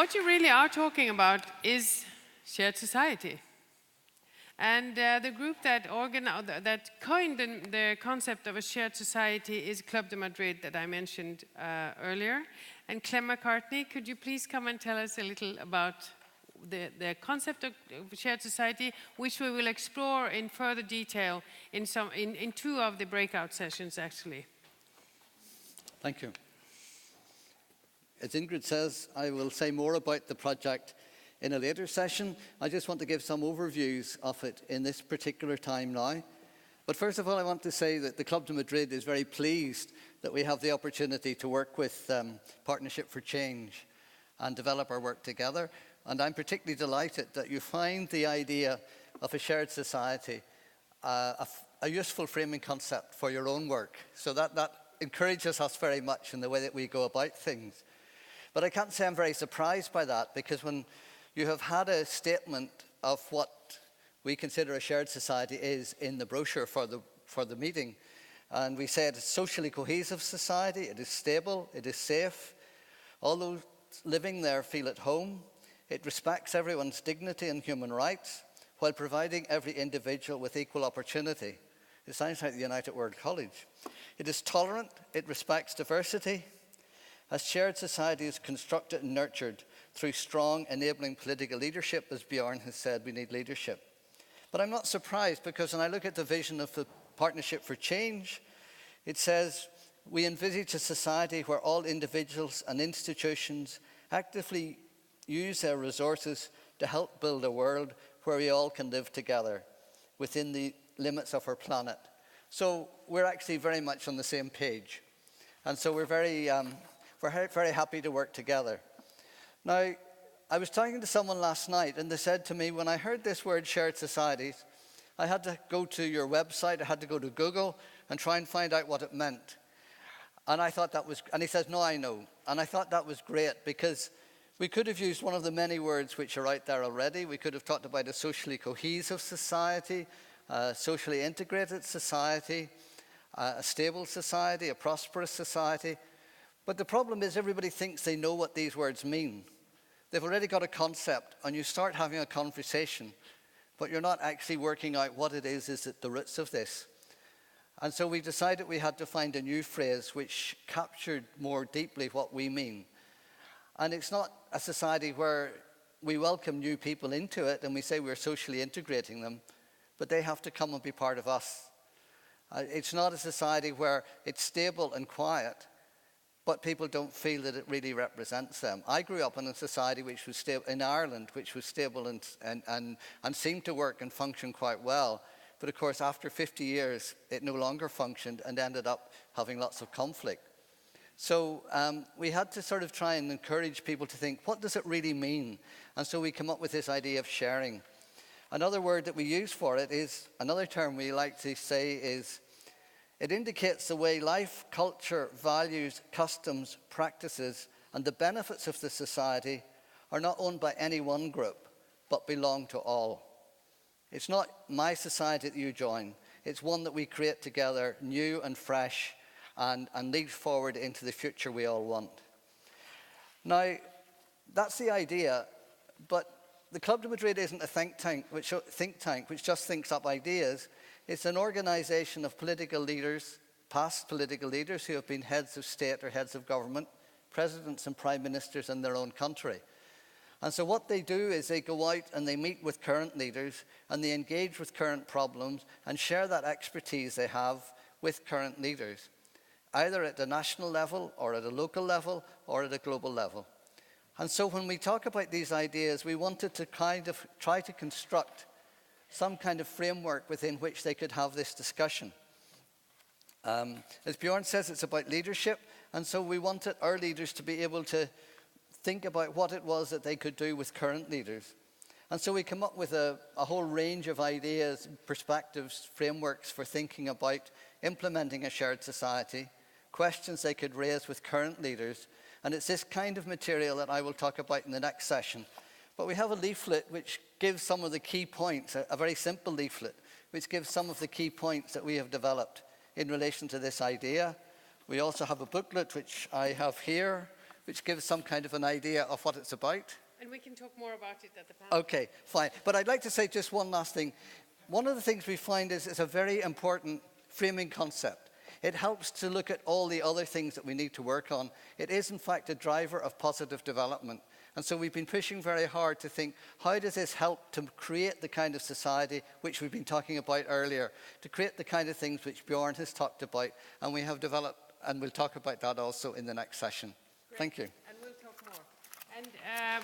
what you really are talking about is shared society. And the group that coined the concept of a shared society is Club de Madrid that I mentioned earlier. And Clem McCartney, could you please come and tell us a little about the concept of shared society, which we will explore in further detail in two of the breakout sessions, actually. Thank you. As Ingrid says, I will say more about the project in a later session. I just want to give some overviews of it in this particular time now. But first of all, I want to say that the Club de Madrid is very pleased that we have the opportunity to work with Partnership for Change and develop our work together. And I'm particularly delighted that you find the idea of a shared society a useful framing concept for your own work. So that encourages us very much in the way that we go about things. But I can't say I'm very surprised by that, because when you have had a statement of what we consider a shared society is in the brochure for the meeting, and we say it is a socially cohesive society, it is stable, it is safe, all those living there feel at home, it respects everyone's dignity and human rights while providing every individual with equal opportunity. It sounds like the United World College. It is tolerant, it respects diversity. A shared society is constructed and nurtured through strong, enabling political leadership. As Bjorn has said, we need leadership. But I'm not surprised, because when I look at the vision of the Partnership for Change, it says, we envisage a society where all individuals and institutions actively use their resources to help build a world where we all can live together within the limits of our planet. So we're actually very much on the same page. And so we're very happy to work together. Now, I was talking to someone last night, and they said to me, when I heard this word shared societies, I had to go to your website, I had to go to Google and try and find out what it meant. And I thought that was, and he says, no, I know. And I thought that was great, because we could have used one of the many words which are out there already. We could have talked about a socially cohesive society, a socially integrated society, a stable society, a prosperous society. But the problem is everybody thinks they know what these words mean. They've already got a concept, and you start having a conversation, but you're not actually working out what it is at the roots of this. And so we decided we had to find a new phrase which captured more deeply what we mean. And it's not a society where we welcome new people into it and we say we're socially integrating them, but they have to come and be part of us. It's not a society where it's stable and quiet, but people don't feel that it really represents them. I grew up in a society which was stable, in Ireland, which was stable and seemed to work and function quite well. But of course, after 50 years, it no longer functioned and ended up having lots of conflict. So we had to sort of try and encourage people to think, what does it really mean? And so we come up with this idea of sharing. Another word that we use for it is, another term we like to say is, it indicates the way life, culture, values, customs, practices, and the benefits of the society are not owned by any one group, but belong to all. It's not my society that you join. It's one that we create together, new and fresh, and lead forward into the future we all want. Now, that's the idea, but the Club de Madrid isn't a think tank which just thinks up ideas. It's an organization of political leaders, past political leaders who have been heads of state or heads of government, presidents and prime ministers in their own country. And so what they do is they go out and they meet with current leaders and they engage with current problems and share that expertise they have with current leaders, either at the national level or at a local level or at a global level. And so when we talk about these ideas, we wanted to kind of try to construct some kind of framework within which they could have this discussion. As Bjorn says, it's about leadership, and so we wanted our leaders to be able to think about what it was that they could do with current leaders. And so we come up with a whole range of ideas, perspectives, frameworks for thinking about implementing a shared society, questions they could raise with current leaders, and it's this kind of material that I will talk about in the next session. But we have a leaflet which gives some of the key points, a very simple leaflet, which gives some of the key points that we have developed in relation to this idea. We also have a booklet which I have here, which gives some kind of an idea of what it's about. And we can talk more about it at the panel. Okay, fine. But I'd like to say just one last thing. One of the things we find is it's a very important framing concept. It helps to look at all the other things that we need to work on. It is, in fact, a driver of positive development. And so we've been pushing very hard to think, how does this help to create the kind of society which we've been talking about earlier, to create the kind of things which Bjorn has talked about, and we have developed, and we'll talk about that also in the next session. Great. Thank you. And we'll talk more. And